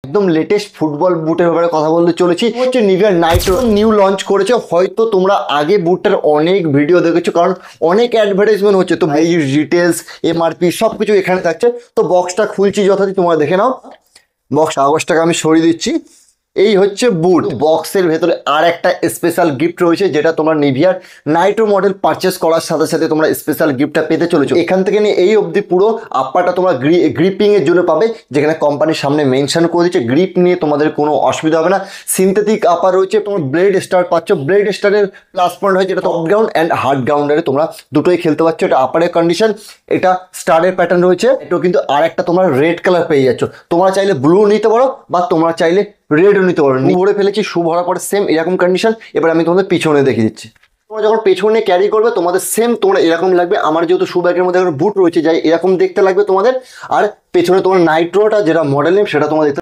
একদম latest football বুটের ব্যাপারে কথা বলতে চলেছি। হচ্ছে নিভিয়া নাইট্রো নিউ লঞ্চ করেছে। হয়তো তোমরা আগে বুটটার অনেক ভিডিও দেখেছো, কারণ অনেক অ্যাডভার্টাইজমেন্ট হচ্ছে। তো এই ডিটেলস, এমআরপি সব কিছু এখানে থাকছে। তো বক্সটা খুলছি যথারীতি, তোমরা দেখে নাও। বক্স কাগজটাকে আমি সরিয়ে দিচ্ছি। এই হচ্ছে বুট। বক্সের ভেতরে আর একটা স্পেশাল গিফট রয়েছে, যেটা তোমরা নিভিয়ার নাইট্রো মডেল পারচেস করার সাথে সাথে তোমরা স্পেশাল গিফটটা পেতে চলেছো। এখান থেকে নিয়ে এই অবধি পুরো আপ্পারটা তোমরা গ্রিপিং এর জন্য পাবে, যেখানে কোম্পানির সামনে মেনশন করে দিচ্ছে গ্রিপ নিয়ে তোমাদের কোনো অসুবিধা হবে না। সিনথেটিক আপার রয়েছে, তোমার ব্লেড স্টার পাচ্ছ। ব্লেড স্টারের প্লাস পয়েন্ট হয় যেটা টপ গ্রাউন্ড অ্যান্ড হার্ড গ্রাউন্ডারে তোমরা দুটোই খেলতে পারছো। এটা আপারের কন্ডিশন, এটা স্টারের প্যাটার্ন রয়েছে। এটাও কিন্তু আর একটা তোমরা রেড কালার পেয়ে যাচ্ছ। তোমরা চাইলে ব্লু নিতে পারো বা তোমরা চাইলে রেডও নিতে পারো। ভরে ফেলেছি, শু ভরার পরে সেম এরকম কন্ডিশন। এবার আমি তোমাদের পিছনে দেখিয়ে দিচ্ছি। তোমরা যখন পেছনে ক্যারি করবে তোমাদের সেম তোমরা এরকম লাগবে। আমার যেহেতু শু ব্যাগের মধ্যে বুট রয়েছে, যাই এরকম দেখতে লাগবে তোমাদের। আর পেছনে তোমার নাইট্রোটা যেটা মডেল নেম সেটা তোমরা দেখতে